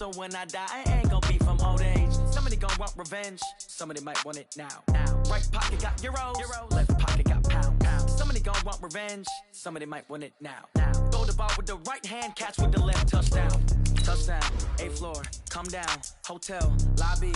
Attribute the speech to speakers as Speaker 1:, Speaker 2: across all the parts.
Speaker 1: So when I die, I ain't gonna be from old age. Somebody gonna want revenge. Somebody might want it now. Right pocket got euros. Left pocket got pound. Somebody gonna want revenge. Somebody might want it now. Throw the ball with the right hand, catch with the left. Touchdown. Touchdown. 8th floor. Come down. Hotel. Lobby.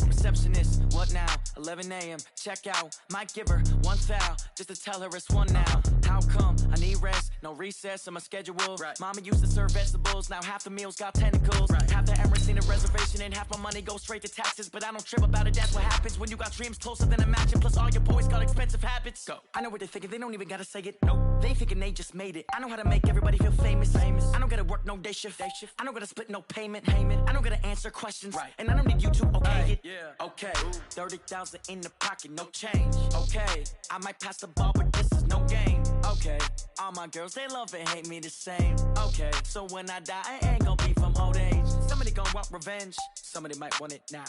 Speaker 1: Receptionist, what now? 11 a.m. Check out. Might give her one foul just to tell her it's one now. How come? I need rest, no recess in my schedule. Right. Mama used to serve vegetables, now half the meals got tentacles. Right. Half the Emirates in a reservation and half my money goes straight to taxes. But I don't trip about it, that's what happens when you got dreams closer than a match. And plus all your boys got expensive habits. Go. I know what they're thinking, they don't even gotta say it. Nope. They thinking they just made it. I know how to make everybody feel famous. I don't gotta work no day shift. I don't gotta split no payment. I don't gotta answer questions. Right. And I don't need you to okay it. Yeah. Okay, 30,000 in the pocket, no change. Okay, I might pass the ball, but this is no game. Okay, all my girls, they love and hate me the same. Okay, so when I die, I ain't gonna be from old age. Somebody gonna want revenge. Somebody might want it now.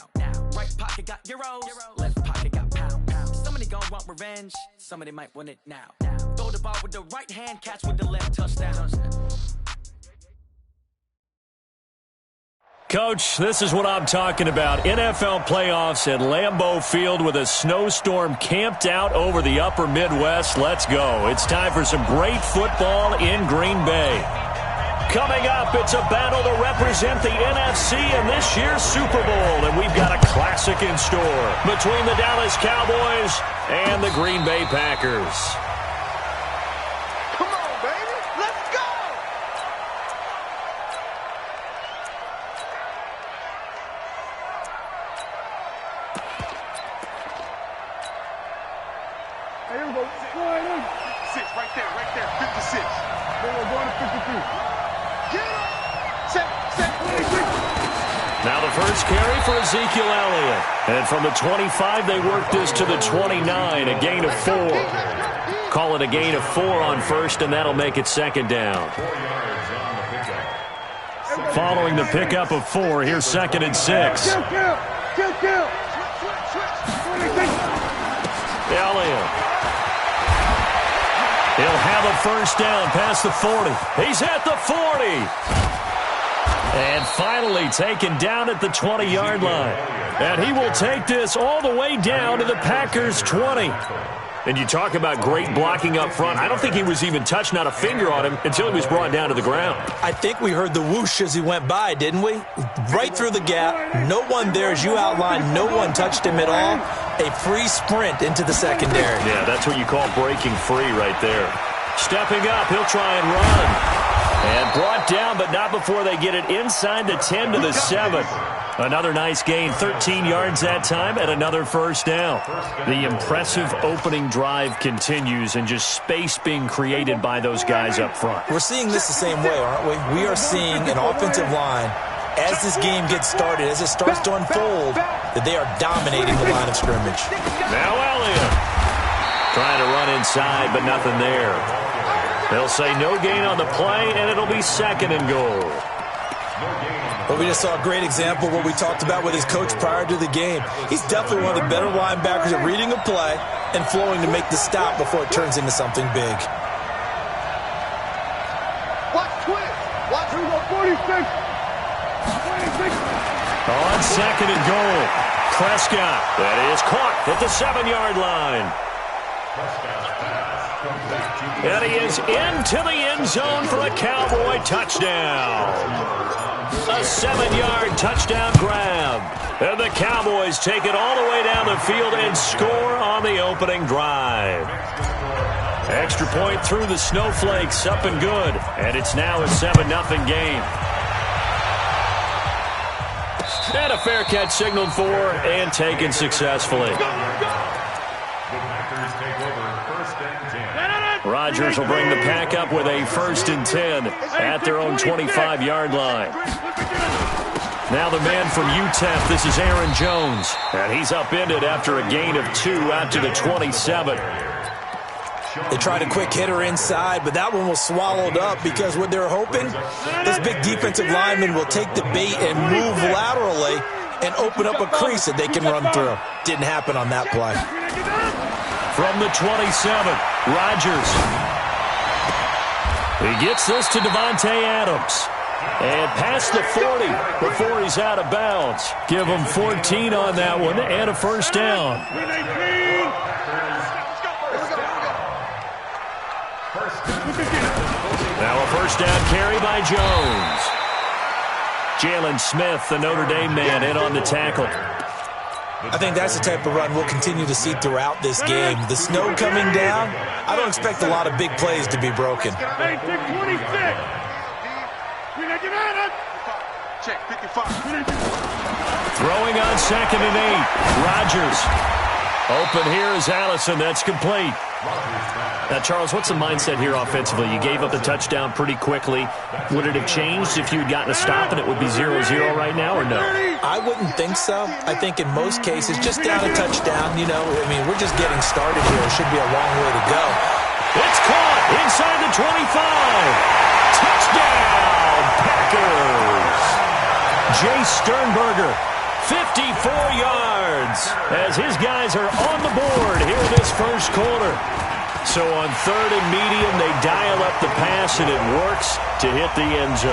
Speaker 1: Right pocket got euros. Left pocket got pound. Somebody gonna want revenge. Somebody might want it now. Throw the ball with the right hand, catch with the left. Touchdown.
Speaker 2: Coach, this is what I'm talking about. NFL playoffs at Lambeau Field with a snowstorm camped out over the upper Midwest. Let's go. It's time for some great football in Green Bay. Coming up, it's a battle to represent the NFC in this year's Super Bowl, and we've got a classic in store between the Dallas Cowboys and the Green Bay Packers.
Speaker 3: Come on, baby. Let's go!
Speaker 4: Hey, here we go.
Speaker 3: Six, right there, 56.
Speaker 4: Then we're going to 53.
Speaker 3: Get up! Set, 23.
Speaker 2: Now the first carry for Ezekiel Elliott. And from the 25, they work this to the 29, a gain of 4. Call it a gain of 4 on first, and that'll make it second down. Following the pickup of 4, here's 2nd and 6.
Speaker 4: Kill.
Speaker 2: Elliott. He'll have a first down past the 40. He's at the 40. And finally taken down at the 20-yard line. And he will take this all the way down to the Packers' 20. And you talk about great blocking up front. I don't think he was even touched, not a finger on him, until he was brought down to the ground.
Speaker 5: I think we heard the whoosh as he went by, didn't we? Right through the gap. No one there, as you outlined. No one touched him at all. A free sprint into the secondary.
Speaker 2: Yeah, that's what you call breaking free right there. Stepping up, he'll try and run. And brought down, but not before they get it inside the 10 to the 7. Another nice gain, 13 yards that time, and another first down. The impressive opening drive continues, and just space being created by those guys up front.
Speaker 5: We're seeing this the same way, aren't we? We are seeing an offensive line, as this game gets started, as it starts to unfold, that they are dominating the line of scrimmage.
Speaker 2: Now Elliott trying to run inside, but nothing there. They'll say no gain on the play, and it'll be 2nd and goal.
Speaker 5: But we just saw a great example of what we talked about with his coach prior to the game. He's definitely one of the better linebackers at reading a play and flowing to make the stop before it turns into something big.
Speaker 3: Watch twist. Watch
Speaker 4: Here we go, 46.
Speaker 2: On 2nd and goal, Prescott. That is caught at the 7-yard line. And he is into the end zone for a Cowboy touchdown. A 7-yard touchdown grab. And the Cowboys take it all the way down the field and score on the opening drive. Extra point through the snowflakes, up and good. And it's now a 7-0 game. And a fair catch signaled for and taken successfully. Rodgers will bring the pack up with a 1st and 10 at their own 25-yard line. Now the man from UTEP, this is Aaron Jones. And he's upended after a gain of 2 out to the 27.
Speaker 5: They tried a quick hitter inside, but that one was swallowed up because what they're hoping, this big defensive lineman will take the bait and move laterally and open up a crease that they can run through. Didn't happen on that play.
Speaker 2: From the 27, Rodgers. He gets this to Devontae Adams. And past the 40 before he's out of bounds. Give him 14 on that one and a first down. Now a first down carry by Jones. Jalen Smith, the Notre Dame man, in on the tackle.
Speaker 5: I think that's the type of run we'll continue to see throughout this game. The snow coming down, I don't expect a lot of big plays to be broken.
Speaker 4: Hey, 626.
Speaker 3: Check 55.
Speaker 2: Throwing on 2nd and 8. Rodgers. Open here is Allison. That's complete. Now, Charles, what's the mindset here offensively? You gave up the touchdown pretty quickly. Would it have changed if you had gotten a stop and it would be 0-0 right now, or no?
Speaker 5: I wouldn't think so. I think in most cases, just down a touchdown, you know, I mean, we're just getting started here. It should be a long way to go.
Speaker 2: It's caught inside the 25. Touchdown, Packers. Jay Sternberger, 54 yards, as his guys are on the board here in this first quarter. So on 3rd and medium, they dial up the pass, and it works to hit the end zone.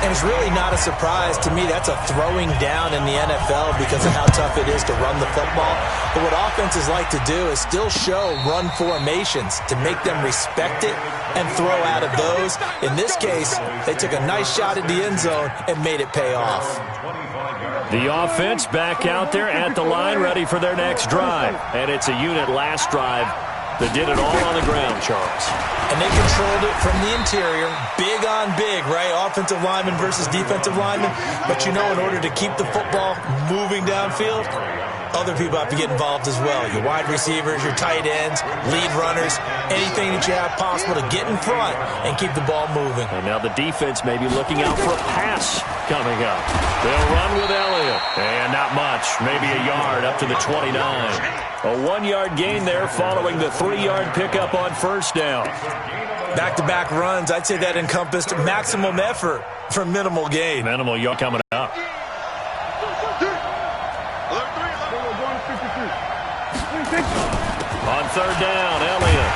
Speaker 5: And it's really not a surprise to me. That's a throwing down in the NFL because of how tough it is to run the football. But what offenses like to do is still show run formations to make them respect it and throw out of those. In this case, they took a nice shot at the end zone and made it pay off.
Speaker 2: The offense back out there at the line, ready for their next drive. And it's a unit last drive that did it all on the ground, Charles.
Speaker 5: And they controlled it from the interior, big on big, right? Offensive lineman versus defensive lineman. But you know, in order to keep the football moving downfield, other people have to get involved as well. Your wide receivers, your tight ends, lead runners, anything that you have possible to get in front and keep the ball moving.
Speaker 2: And now the defense may be looking out for a pass coming up. They'll run with Elliott. And not much, maybe a yard up to the 29. A 1-yard gain there following the 3-yard pickup on first down.
Speaker 5: Back-to-back runs, I'd say that encompassed maximum effort for minimal gain.
Speaker 2: Minimal yard coming up. On 3rd down, Elliott.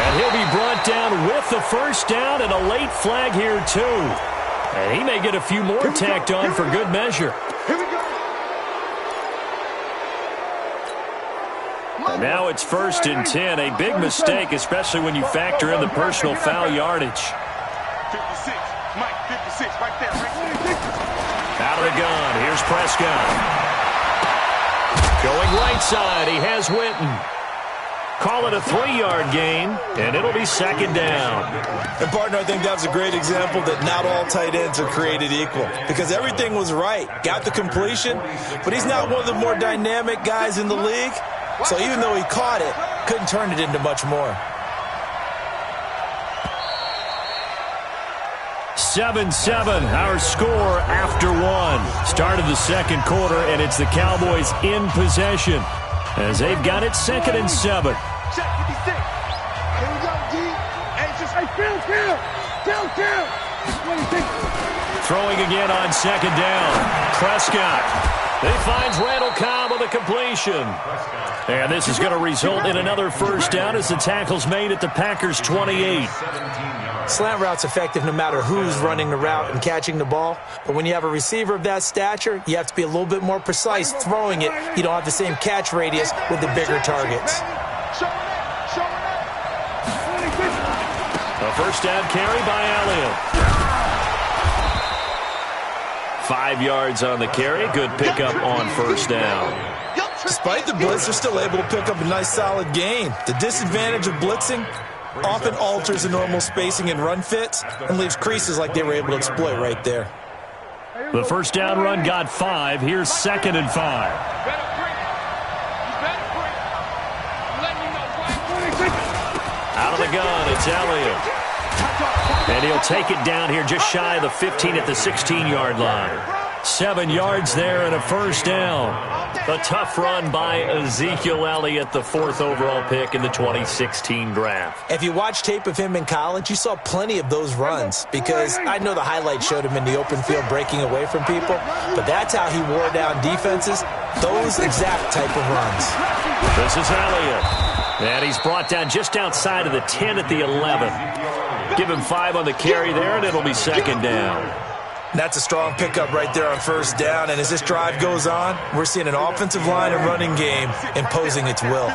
Speaker 2: And he'll be brought down with the first down and a late flag here, too. And he may get a few more tacked on for good measure. And now it's 1st and 10. A big mistake, especially when you factor in the personal foul yardage.
Speaker 3: 56. Mike, 56, right there.
Speaker 2: Out of the gun. Here's Prescott. Going right side, he has Witten. Call it a 3-yard gain, and it'll be 2nd down.
Speaker 5: And, partner, I think that was a great example that not all tight ends are created equal because everything was right. Got the completion, but he's not one of the more dynamic guys in the league. So even though he caught it, couldn't turn it into much more.
Speaker 2: 7-7, our score after 1. Start of the second quarter, and it's the Cowboys in possession as they've got it 2nd and 7.
Speaker 3: Check 56. Here we go, D. Hey, just kill.
Speaker 2: Throwing again on 2nd down. Prescott. He finds Randall Cobb with a completion. And this is going to result in another first down as the tackle's made at the Packers' 28.
Speaker 5: Slant route's effective no matter who's running the route and catching the ball. But when you have a receiver of that stature, you have to be a little bit more precise throwing it. You don't have the same catch radius with the bigger targets.
Speaker 2: A first down carry by Elliott. 5 yards on the carry. Good pickup on first down.
Speaker 5: Despite the blitz, they're still able to pick up a nice solid gain. The disadvantage of blitzing often alters the normal spacing and run fits and leaves creases like they were able to exploit right there.
Speaker 2: The first down run got 5. Here's 2nd and 5. Out of the gun, it's Elliott. And he'll take it down here just shy of the 15 at the 16-yard line. 7 yards there and a first down. A tough run by Ezekiel Elliott, the 4th overall pick in the 2016 draft.
Speaker 5: If you watch tape of him in college, you saw plenty of those runs because I know the highlights showed him in the open field breaking away from people, but that's how he wore down defenses, those exact type of runs.
Speaker 2: This is Elliott. And he's brought down just outside of the 10 at the 11. Give him 5 on the carry there, and it'll be second down.
Speaker 5: That's a strong pickup right there on first down. And as this drive goes on, we're seeing an offensive line and running game imposing its will.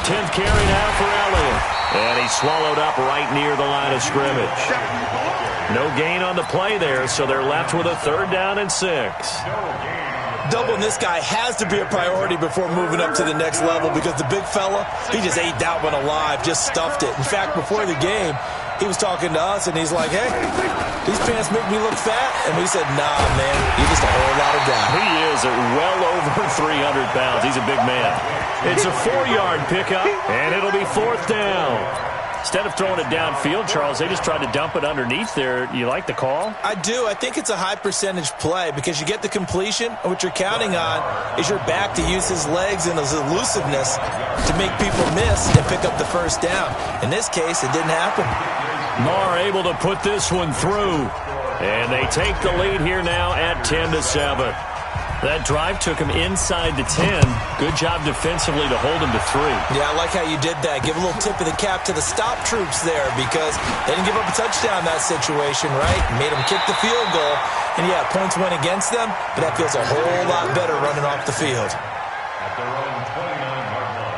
Speaker 2: 10th carry now for Elliott. And he's swallowed up right near the line of scrimmage. No gain on the play there, so they're left with a 3rd down and 6.
Speaker 5: Doubling this guy has to be a priority before moving up to the next level because the big fella, he just ate that one alive, just stuffed it. In fact, before the game, he was talking to us, and he's like, hey, these pants make me look fat. And we said, nah, man, you're just a whole lot of guy.
Speaker 2: He is at well over 300 pounds. He's a big man. It's a 4-yard pickup, and it'll be 4th down. Instead of throwing it downfield, Charles, they just tried to dump it underneath there. You like the call?
Speaker 5: I do. I think it's a high percentage play because you get the completion, and what you're counting on is your back to use his legs and his elusiveness to make people miss and pick up the first down. In this case, it didn't happen.
Speaker 2: Marr able to put this one through. And they take the lead here now at 10-7. That drive took him inside the 10. Good job defensively to hold him to 3.
Speaker 5: Yeah, I like how you did that. Give a little tip of the cap to the stop troops there because they didn't give up a touchdown in that situation, right? Made them kick the field goal. And, yeah, points went against them, but that feels a whole lot better running off the field.
Speaker 6: At their own 29-yard line.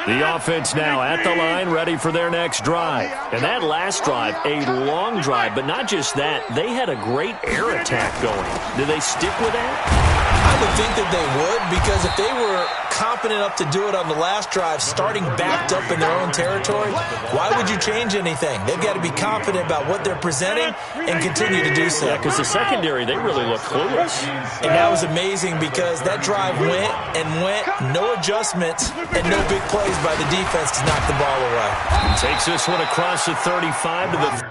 Speaker 2: The offense now at the line, ready for their next drive. And that last drive, a long drive, but not just that. They had a great air attack going. Do they stick with that?
Speaker 5: I would think that they would because if they were confident enough to do it on the last drive, starting backed up in their own territory, why would you change anything? They've got to be confident about what they're presenting and continue to do so.
Speaker 2: Yeah, because the secondary, they really look clueless.
Speaker 5: And that was amazing because that drive went and went, no adjustments, and no big plays by the defense to knock the ball away.
Speaker 2: Takes this one across the 35 to the...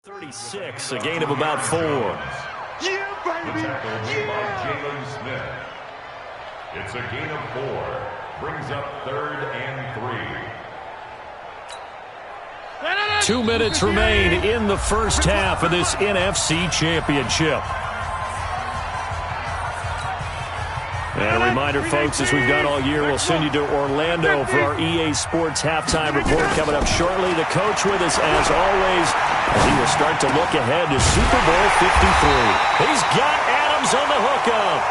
Speaker 2: .36, a gain of about 4.
Speaker 3: Yeah, baby!
Speaker 6: Jalen Smith. It's a gain of 4. Brings up 3rd and 3.
Speaker 2: 2 minutes remain in the first half of this NFC Championship. And a reminder, folks, as we've done all year, we'll send you to Orlando for our EA Sports halftime report coming up shortly. The coach with us, as always, as he will start to look ahead to Super Bowl 53. He's got Adams on the hookup.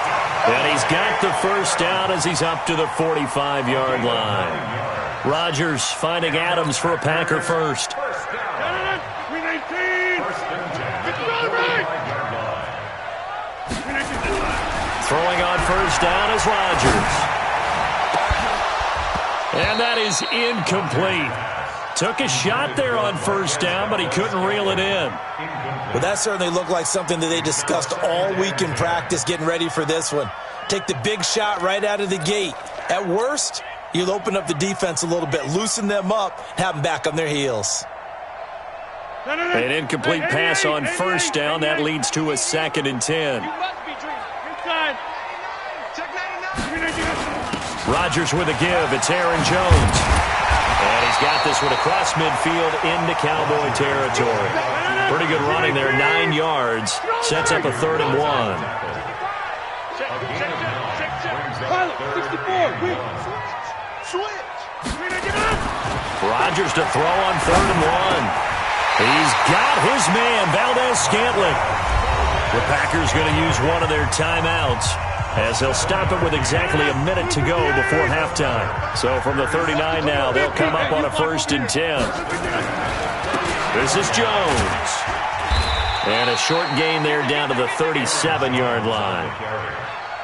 Speaker 2: And he's got the first down as he's up to the 45-yard line. Rodgers finding Adams for a Packer first. Throwing on first down is Rodgers. And that is incomplete. Took a shot there on first down, but he couldn't reel it in.
Speaker 5: Well, that certainly looked like something that they discussed all week in practice getting ready for this one. Take the big shot right out of the gate. At worst, you'll open up the defense a little bit, loosen them up, have them back on their heels.
Speaker 2: An incomplete pass on first down. That leads to a 2nd and 10. Rodgers with a give. It's Aaron Jones. And he's got this one across midfield into Cowboy territory. Pretty good running there, 9 yards. Sets up a 3rd and 1. Rodgers to throw on 3rd and 1. He's got his man, Valdez-Scantling. The Packers going to use one of their timeouts as they'll stop it with exactly a minute to go before halftime. So from the 39 now, they'll come up on a 1st and 10. This is Jones. And a short gain there down to the 37-yard line.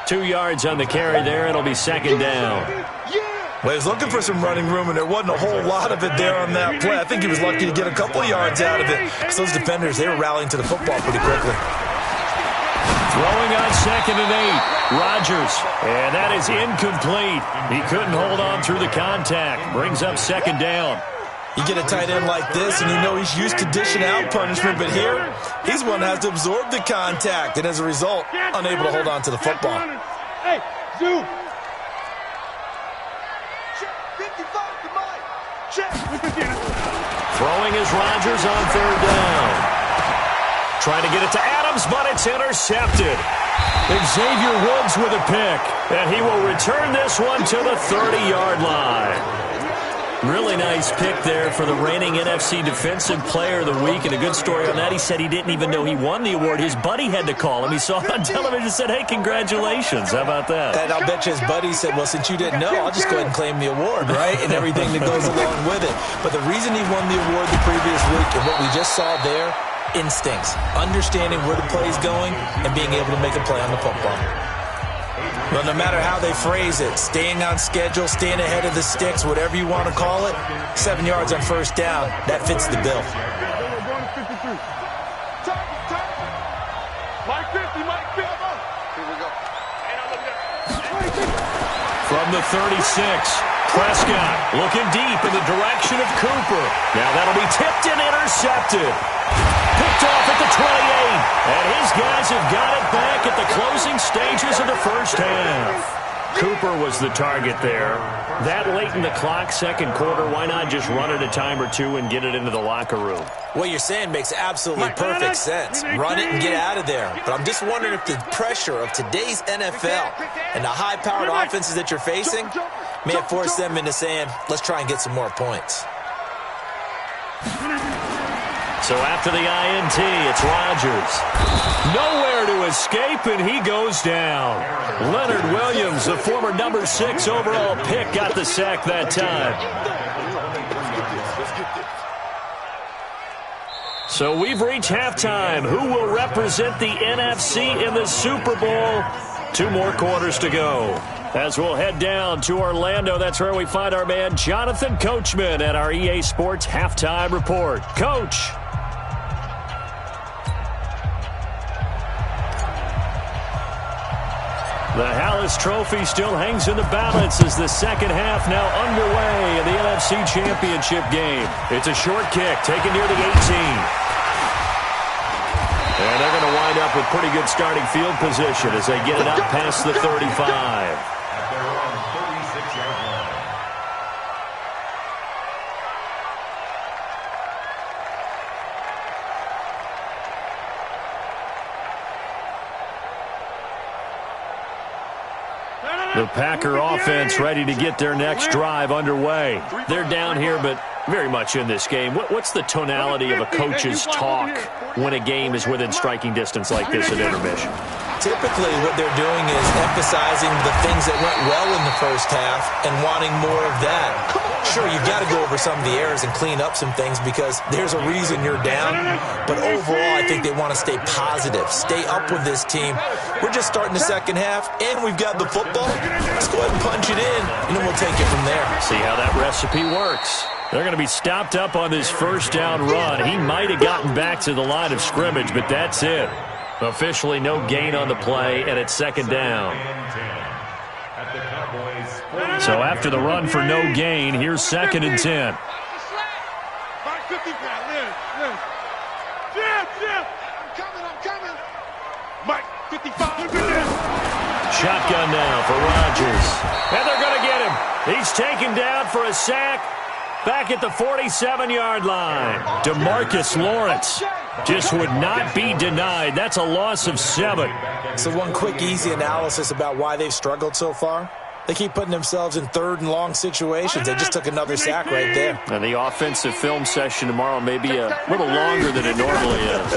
Speaker 2: 2 yards on the carry there. It'll be 2nd down.
Speaker 5: Well, he was looking for some running room, and there wasn't a whole lot of it there on that play. I think he was lucky to get a couple yards out of it, because those defenders, they were rallying to the football pretty quickly.
Speaker 2: Throwing on 2nd and 8, Rodgers. And that is incomplete. He couldn't hold on through the contact. Brings up 2nd down.
Speaker 5: You get a tight end like this, and you know he's used to dishing out punishment, but here, he's one that has to absorb the contact, and as a result, unable to hold on to the football.
Speaker 4: Hey, Zoo.
Speaker 2: Throwing is Rodgers on 3rd down. Trying to get it to Adams, but it's intercepted. Xavier Woods with a pick, and he will return this one to the 30-yard line. Really nice pick there for the reigning NFC Defensive Player of the Week, and a good story on that. He said he didn't even know he won the award. His buddy had to call him. He saw it on television and said, hey, congratulations. How about that?
Speaker 5: And I'll bet you his buddy said, well, since you didn't know, I'll just go ahead and claim the award, right? And everything that goes along with it. But the reason he won the award the previous week and what we just saw there, instincts, understanding where the play is going and being able to make a play on the football. Well, no matter how they phrase it, staying on schedule, staying ahead of the sticks, whatever you want to call it, 7 yards on 1st down, that fits the bill.
Speaker 2: From the 36, Prescott looking deep in the direction of Cooper. Now that'll be tipped and intercepted. Picked off at the 28, and his guys have got it back at the closing stages of the 1st half. Cooper was the target there. That late in the clock, 2nd quarter, why not just run it a time or two and get it into the locker room?
Speaker 5: What you're saying makes absolutely perfect sense. Run it and get out of there. But I'm just wondering if the pressure of today's NFL and the high-powered offenses that you're facing may have forced them into saying, let's try and get some more points.
Speaker 2: So after the INT, it's Rodgers. Nowhere to escape, and he goes down. Leonard Williams, the former number 6 overall pick, got the sack that time. So we've reached halftime. Who will represent the NFC in the Super Bowl? 2 more quarters to go. As we'll head down to Orlando, that's where we find our man Jonathan Coachman at our EA Sports Halftime Report. Coach. The Hallis Trophy still hangs in the balance as the 2nd half now underway in the NFC Championship game. It's a short kick taken near the 18. And they're going to wind up with pretty good starting field position as they get it out past the 35.
Speaker 6: At their own 36-yard line.
Speaker 2: The Packer offense ready to get their next drive underway. They're down here, but very much in this game. What's the tonality of a coach's talk when a game is within striking distance like this at intermission?
Speaker 5: Typically, what they're doing is emphasizing the things that went well in the 1st half and wanting more of that. Sure, you've got to go over some of the errors and clean up some things because there's a reason you're down. But overall, I think they want to stay positive, stay up with this team. We're just starting the 2nd half, and we've got the football. Let's go ahead and punch it in, and then we'll take it from there.
Speaker 2: See how that recipe works. They're going to be stopped up on this 1st down run. He might have gotten back to the line of scrimmage, but that's it. Officially no gain on the play, and it's 2nd down. So after the run for no gain, here's 2nd and 10. Shotgun now for Rodgers. And they're going to get him. He's taken down for a sack back at the 47-yard line. DeMarcus Lawrence just would not be denied. That's a loss of 7.
Speaker 5: So one quick, easy analysis about why they've struggled so far. They keep putting themselves in 3rd and long situations. They just took another sack right there.
Speaker 2: And the offensive film session tomorrow may be a little longer than it normally is.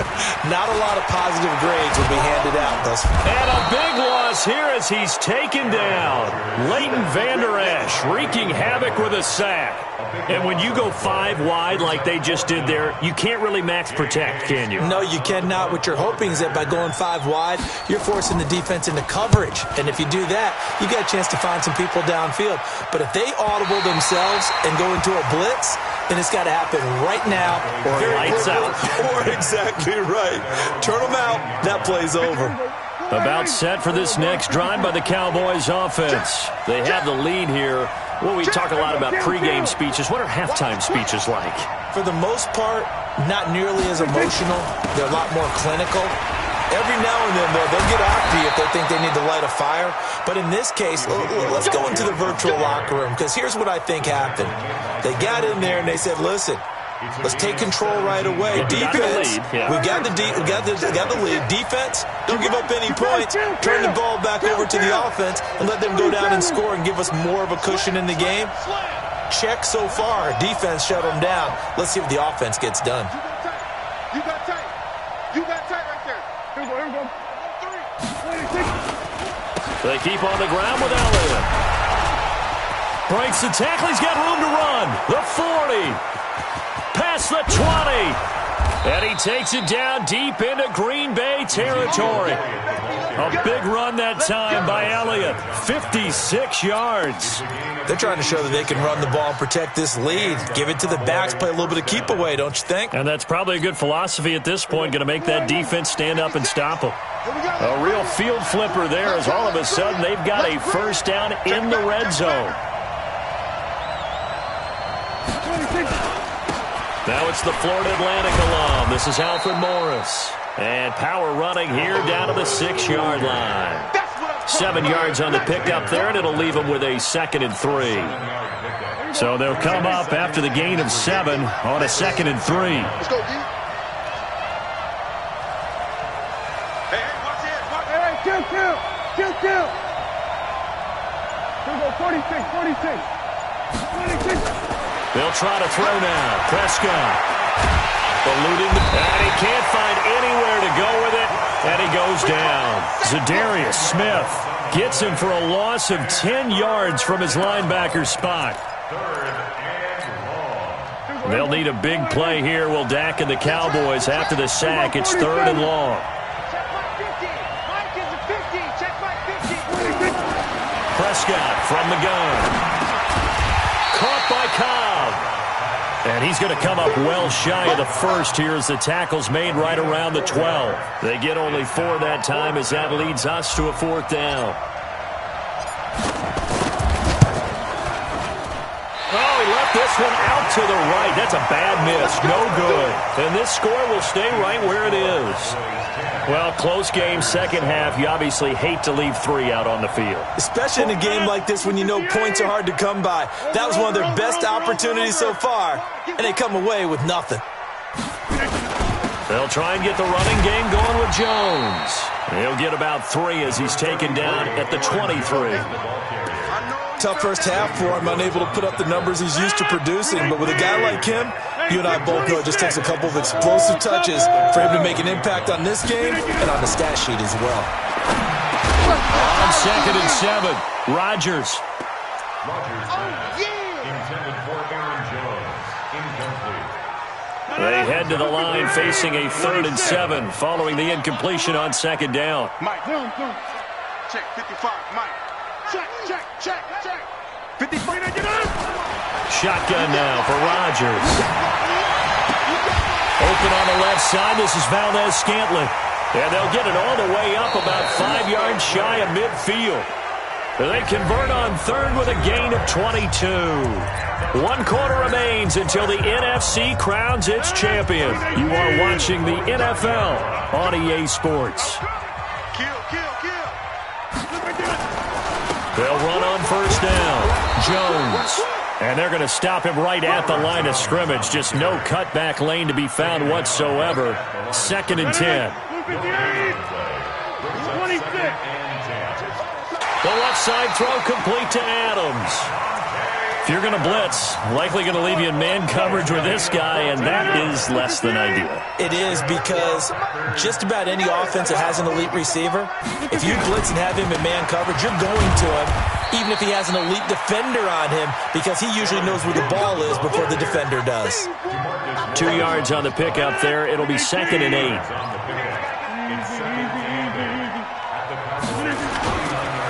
Speaker 5: Not a lot of positive grades will be handed out thus far.
Speaker 2: And a big loss here as he's taken down. Leighton Vander Esch wreaking havoc with a sack. And when you go 5 wide like they just did there, you can't really max protect, can you?
Speaker 5: No, you cannot. What you're hoping is that by going 5 wide, you're forcing the defense into coverage. And if you do that, you got a chance to find find some people downfield. But if they audible themselves and go into a blitz, then it's got to happen right now.
Speaker 2: Or lights out.
Speaker 5: Or exactly right. Turn them out. That play's over.
Speaker 2: About set for this next drive by the Cowboys offense. They have the lead here. Well, we talk a lot about pregame speeches. What are halftime speeches like?
Speaker 5: For the most part, not nearly as emotional. They're a lot more clinical. Every now and then, though, they'll get after you if they think they need to light a fire. But in this case, let's go into the virtual locker room, because here's what I think happened. They got in there and they said, listen, let's take control right away. Defense, we got the lead. Defense, don't give up any points. Turn the ball back over to the offense and let them go down and score and give us more of a cushion in the game. Check so far. Defense shut them down. Let's see what the offense gets done.
Speaker 3: You got tight. You got tight right there. Here we go. 3.
Speaker 2: They keep on the ground with Elliott. Breaks the tackle. He's got room to run. The 40. Past the 20. And he takes it down deep into Green Bay territory. A big run that time by Elliott. 56 yards.
Speaker 5: They're trying to show that they can run the ball and protect this lead. Give it to the backs, play a little bit of keep away, don't you think?
Speaker 2: And that's probably a good philosophy at this point, going to make that defense stand up and stop them. A real field flipper there as all of a sudden they've got a first down in the red zone. Now it's the Florida Atlantic alum. This is Alfred Morris. And power running here down to the 6-yard line. 7 yards on the pickup there, and it'll leave them with a 2nd and 3. So they'll come up after the gain of 7 on a 2nd and 3.
Speaker 3: Let's go, D. Hey, watch it. Hey, kill. Here we go, 46.
Speaker 2: They'll try to throw now. Prescott. Eluding and he can't find anywhere to go with it, and he goes down. Zadarius Smith gets him for a loss of 10 yards from his linebacker spot. They'll need a big play here. Will Dak and the Cowboys after the sack. It's 3rd and long. Prescott from the gun. Caught by Cobb. And he's going to come up well shy of the first here as the tackle's made right around the 12. They get only 4 that time as that leads us to a 4th down. Oh, he left this one out to the right. That's a bad miss. No good. And this score will stay right where it is. Well, close game, second half. You obviously hate to leave 3 out on the field.
Speaker 5: Especially in a game like this when you know points are hard to come by. That was one of their best opportunities so far, and they come away with nothing.
Speaker 2: They'll try and get the running game going with Jones. He'll get about 3 as he's taken down at the 23.
Speaker 5: Tough first half for him, unable to put up the numbers he's used to producing. But with a guy like him, you and I both know it just takes a couple of explosive touches for him to make an impact on this game and on the stat sheet as well.
Speaker 2: On 2nd and 7, Rodgers.
Speaker 6: Intended for Aaron Jones. Incomplete.
Speaker 2: They head to the line facing a 3rd and 7 following the incompletion on 2nd down.
Speaker 3: Mike, check 55, Mike. Check. 55, get up.
Speaker 2: Shotgun now for Rodgers. Open on the left side. This is Valdez-Scantling. And they'll get it all the way up about 5 yards shy of midfield. They convert on 3rd with a gain of 22. 1 quarter remains until the NFC crowns its champion. You are watching the NFL on EA Sports.
Speaker 3: Kill.
Speaker 2: They'll run on 1st down. Jones. And they're going to him right at the line of scrimmage. Just no cutback lane to be found whatsoever. 2nd and 10.
Speaker 3: 26.
Speaker 2: The left side throw complete to Adams. If you're going to blitz, likely going to leave you in man coverage with this guy, and that is less than ideal.
Speaker 5: It is, because just about any offense that has an elite receiver, if you blitz and have him in man coverage, you're going to him, even if he has an elite defender on him, because he usually knows where the ball is before the defender does.
Speaker 2: 2 yards on the pickup there. It'll be 2nd and 8.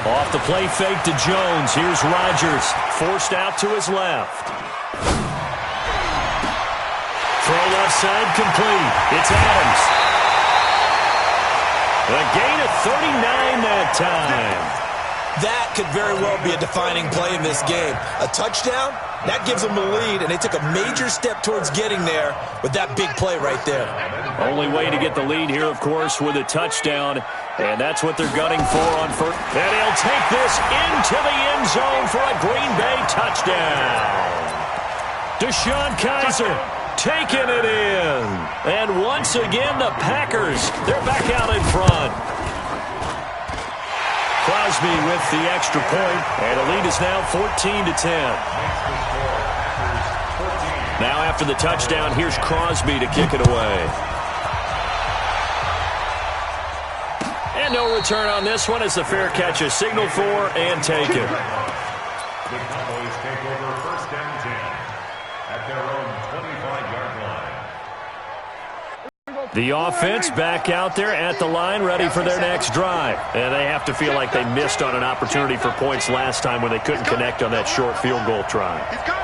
Speaker 2: Off the play fake to Jones. Here's Rodgers, forced out to his left. Throw left side complete. It's Adams. A gain of 39 that time.
Speaker 5: That could very well be a defining play in this game. A touchdown, that gives them a lead, and they took a major step towards getting there with that big play right there.
Speaker 2: Only way to get the lead here, of course, with a touchdown, and that's what they're gunning for on first. And he'll take this into the end zone for a Green Bay touchdown. Deshaun Kaiser taking it in. And once again, the Packers, they're back out in front. Crosby with the extra point, and the lead is now 14-10. Now after the touchdown, here's Crosby to kick it away. And no return on this one as the fair catch is signaled for and taken.
Speaker 6: The Cowboys take over first down 10 at their own 25-yard line.
Speaker 2: The offense back out there at the line, ready for their next drive. And they have to feel like they missed on an opportunity for points last time when they couldn't connect on that short field goal try.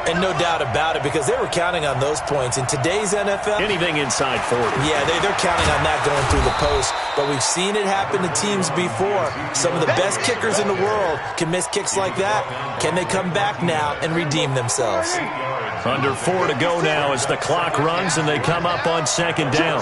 Speaker 5: And no doubt about it, because they were counting on those points. In today's NFL,
Speaker 2: anything inside 40.
Speaker 5: Yeah, they're counting on that going through the post. But we've seen it happen to teams before. Some of the best kickers in the world can miss kicks like that. Can they come back now and redeem themselves?
Speaker 2: Under 4 to go now as the clock runs and they come up on second down.